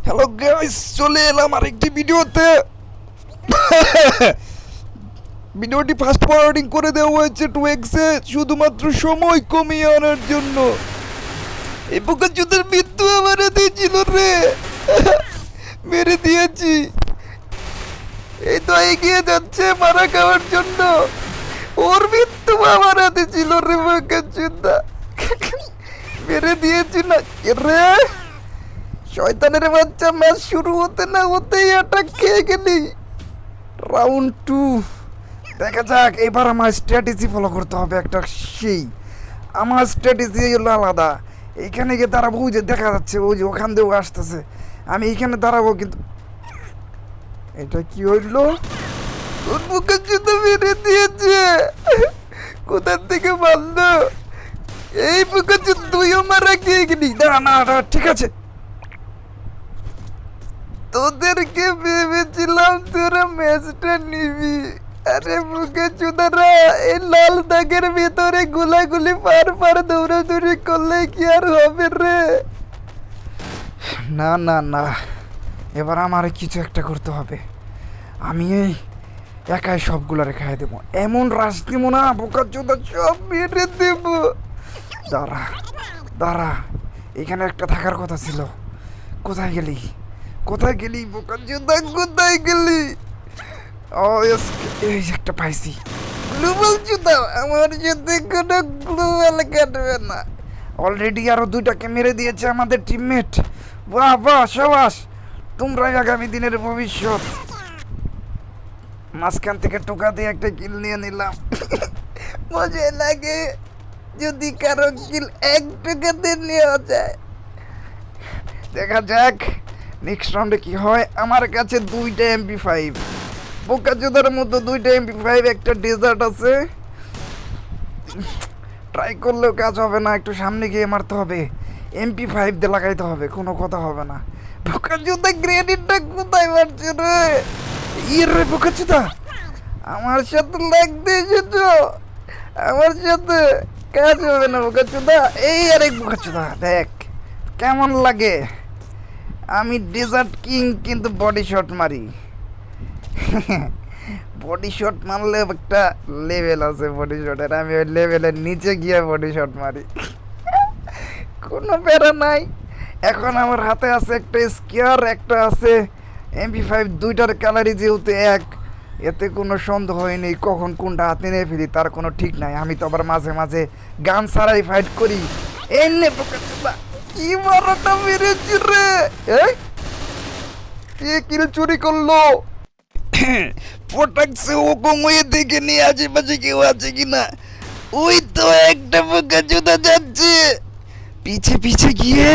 Hello guys, চলে এলাম আরেকটি ভিডিওতে। ভিডিওটি ফাস্ট ফরওয়ার্ডিং করে দেওয়া হয়েছে 2x এ শুধুমাত্র সময় কমিয়ে আনার জন্য। এই বোকাচোদার মৃত্যু আমার হাতে ছিল রে, মেরে দিয়েছি। এই তো এগিয়ে যাচ্ছে মারা খাওয়ার জন্য। ওর মৃত্যু আমার হাতে ছিল রে বোকাচোদা, মেরে দিয়েছি না রে। শয়তানের বাচ্চা, ম্যাচ শুরু হতে না হতেই অ্যাটাক খেয়ে গেলি। রাউন্ড 2 দেখা যাক। এবার আমার স্ট্র্যাটেজি ফলো করতে হবে একটা। সেই আমার স্ট্র্যাটেজি হলো আলাদা। এইখানে গিয়ে দাঁড়াবো, ওই যে দেখা যাচ্ছে, ওই যে ওখান দিয়েও আসতেছে। আমি এইখানে দাঁড়াবো, কিন্তু এটা কি হইলো? ওর বুকের জুতো মেরে দিয়েছে। কোথার থেকে মারলো? এই বুকের জুতো তুইও মারা গিয়ে গেলি। দাঁড়া না, ঠিক আছে। তোদেরকে ভেবেছিলাম তোরা ম্যাচটা নিবি। আরে বুকে চুদারা, এই লাল দাগের ভিতরে গুলাগুলি পার দৌড়াদৌড়ি করলে কি আর হবে রে? না না না, এবার আমার কিছু একটা করতে হবে। আমি এই একাই সবগুলো রেখায় দেবো, এমন রাশ দিব না বোকা চোদা সব মেরে দেব। দাঁড়া দাঁড়া, এখানে একটা থাকার কথা ছিল। কোথায় গেলি বোকা চোদা, কোথায় গেলি? ও এই একটা পাইছি। গ্লোবাল চোদা, আমার সাথে কোনো গ্লোবাল কাটবে না। অলরেডি আরো 2টাকে মেরে দিয়েছে আমাদের টিমমেট। বাহ বাহ, সাবাস, তোমরাই আগামী দিনের ভবিষ্যৎ। মাঝখান থেকে টোকা দিয়ে একটা কিল নিয়ে নিলাম। মজা লাগে যদি কারো কিল 1 টোকাতে নেওয়া যায়। দেখা যাক নেক্সট রাউন্ডে কি হয়। আমার কাছে 2টা MP5, বোকাচোদার মধ্যে 2টা MP5, একটা ডেজার্ট আছে। ট্রাই করলেও কাজ হবে না, একটু সামনে গিয়ে মারতে হবে। MP5 দিয়ে লাগাইতে হবে, কোনো কথা হবে না। বোকাচোদা গ্রেনেডটা কোথায় মারছে রে? রে বোকাচোদা, আমার সাথে লাগতে এসেছো, আমার সাথে কাজ হবে না বোকাচোদা। এই আরেক বোকাচোদা, দেখ কেমন লাগে। আমি ডেজার্ট কিং, কিন্তু বডি শট মারি। বডি শট মারলে একটা লেভেল আছে বডি শটের, আমি ওই লেভেলের নিচে গিয়ে বডি শট মারি। কোনো প্যারা নাই। এখন আমার হাতে আছে একটা স্কেয়ার, একটা আছে MP5, 2টার কালারই যেহেতু এক, এতে কোনো সন্দেহ হয়নি কখন কোনটা হাতে নিয়ে ফেলি তার কোনো ঠিক নাই। আমি তো আবার মাঝে মাঝে গান ছাড়াই ফাইট করি। এনে কি মারাটা মেরেছি রে? কে কিল চুরি করলো? পটাকছে ও কময়ে দেখে নিয়ে আশেপাশে কেউ আছে কিনা। ওই তো একটা বোকাচোদা যাচ্ছে, পিছে পিছে গিয়ে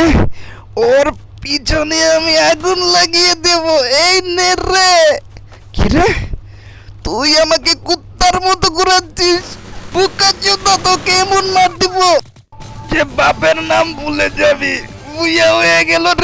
ওর পিছনে আমি আগুন লাগিয়ে দেব। এই নে রে। কি রে, তুই আমাকে কুত্তার মতো ঘুরাচ্ছিস? বোকাচোদা, তোকে এমন মার দিব যে বাপের নাম ভুলে যাবি। বুইয়া হয়ে গেল।